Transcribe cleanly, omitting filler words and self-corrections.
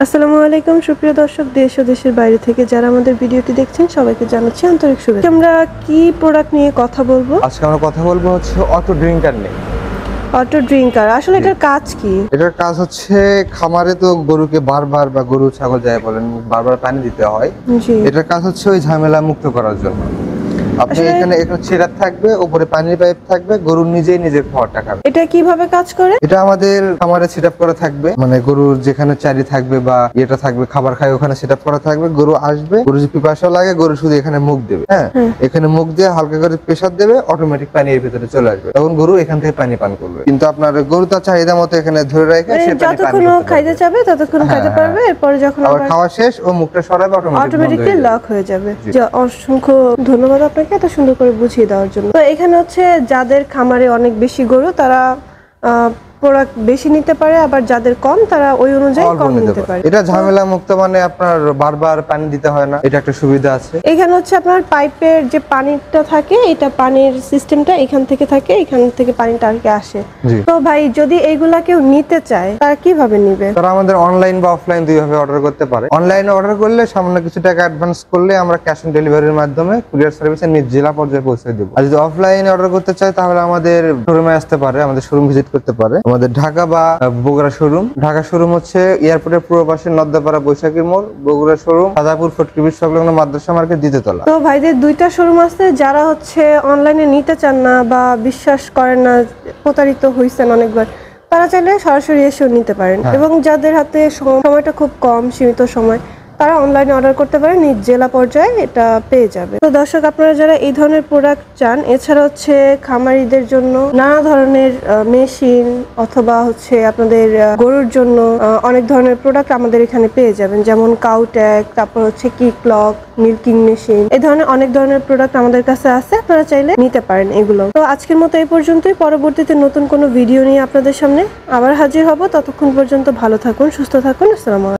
আসসালামু আলাইকুম সুপ্রিয় দর্শক, দেশ ও দেশের বাইরে থেকে যারা আমাদের ভিডিওটি দেখছেন সবাইকে জানাচ্ছি আন্তরিক শুভেচ্ছা। আমরা কি প্রোডাক্ট নিয়ে কথা বলবো? আজকে আমরা কথা বলবো হচ্ছে অটো ড্রিঙ্কার নিয়ে। অটো ড্রিঙ্কার আসলে এটার কাজ কি? এটার কাজ হচ্ছে খামারে তো গরুকে বারবার বা গরু ছাগল যাই বলেন বারবার পানি দিতে হয়। জি। এটার কাজ হচ্ছে ওই ঝামেলা মুক্ত করার জন্য। আপনি এখানে সিরাপ থাকবে, উপরে পানির পাইপ থাকবে, গরু নিজেই নিজের খাবারটা খাবে। এটা কিভাবে কাজ করে? এটা আমাদের খামারে সেটআপ করা থাকবে, মানে গরুর যেখানে চারি থাকবে বা এটা থাকবে খাবার খায় ওখানে সেটআপ করা থাকবে। গরু আসবে, গরু যদি পিপাসা লাগে গরু শুধু এখানে মুখ দেবে, হ্যাঁ এখানে মুখ দিয়ে হালকা করে প্রেসার দেবে, অটোমেটিক পানি এর ভিতরে চলে আসবে, তখন গরু এখান থেকে পানি পান করবে। কিন্তু আপনার গরু তার চাহিদা মতো এখানে ধরে রাখে সে পানি যতক্ষণ খাইতে চাবে ততক্ষণ খাইতে পারবে, এরপর যখন আবার খাওয়া শেষ ও মুখটা সরাবে অটোমেটিকলি লক হয়ে যাবে। অসংখ্য ধন্যবাদ আপনাকে এত সুন্দর করে বুঝিয়ে দেওয়ার জন্য। তো এখানে হচ্ছে যাদের খামারে অনেক বেশি গরু তারা প্রোডাক্ট বেশি নিতে পারে, আবার যাদের কম তারা ওই অনুযায়ী কম নিতে পারে। এটা ঝামেলা মুক্ত, মানে আপনার বারবার পানি দিতে হয় না, এটা একটা সুবিধা আছে। এখানে হচ্ছে আপনার পাইপের যে পানিটা থাকে, এটা পানির সিস্টেমটা এখান থেকে থাকে, এখান থেকে পানিটা আর কি আসে। তো ভাই যদি এইগুলা কেউ নিতে চায় তারা কিভাবে নিবে? তারা আমাদের অনলাইন বা অফলাইন দুই ভাবে অর্ডার করতে পারে। অনলাইনে অর্ডার করলে সামান্য কিছু টাকা অ্যাডভান্স করলে আমরা ক্যাশ অন ডেলিভারির মাধ্যমে কুরিয়ার সার্ভিসে নিজ জেলা পর্যায়ে পৌঁছে দেব। আর যদি অফলাইনে অর্ডার করতে চায় তাহলে আমাদের শোরুমে আসতে পারে, আমাদের শোরুম ভিজিট করতে পারে। আমাদের ঢাকা বা বগুড়া শোরুম। ঢাকা শোরুম হচ্ছে এয়ারপোর্টের পূর্ব পাশে নদ্দাপাড়া বৈশাখী মোড়, বগুড়া শোরুম সাদাপুর ফটকিবির সংলগ্ন মাদ্রাসা মার্কেট দ্বিতীয়তলা। তো ভাইদের দুইটা শোরুম আছে, যারা হচ্ছে অনলাইনে নিতে চান না বা বিশ্বাস করেন না, প্রতারিত হইছেন অনেকবার, তারা চাইলে সরাসরি এসেও নিতে পারেন। এবং যাদের হাতে সময়টা খুব কম, সীমিত সময়, তারা অনলাইনে অর্ডার করতে পারে, নিজ জেলা পর্যায়ে এটা পেয়ে যাবে। তো দর্শক, আপনারা যারা এই ধরনের প্রোডাক্ট চান, এছাড়া হচ্ছে খামারিদের জন্য নানা ধরনের মেশিন অথবা হচ্ছে আপনাদের গরুর জন্য অনেক ধরনের প্রোডাক্ট আমাদের এখানে পেয়ে যাবেন, যেমন কাউট্যাগ, তারপর হচ্ছে কিক লক, মিল্কিং মেশিন, এই ধরনের অনেক ধরনের প্রোডাক্ট আমাদের কাছে আছে, আপনারা চাইলে নিতে পারেন এগুলো। তো আজকের মতো এই পর্যন্তই। পরবর্তীতে নতুন কোনো ভিডিও নিয়ে আপনাদের সামনে আবার হাজির হব। ততক্ষণ পর্যন্ত ভালো থাকুন, সুস্থ থাকুন। আসসালামু আলাইকুম।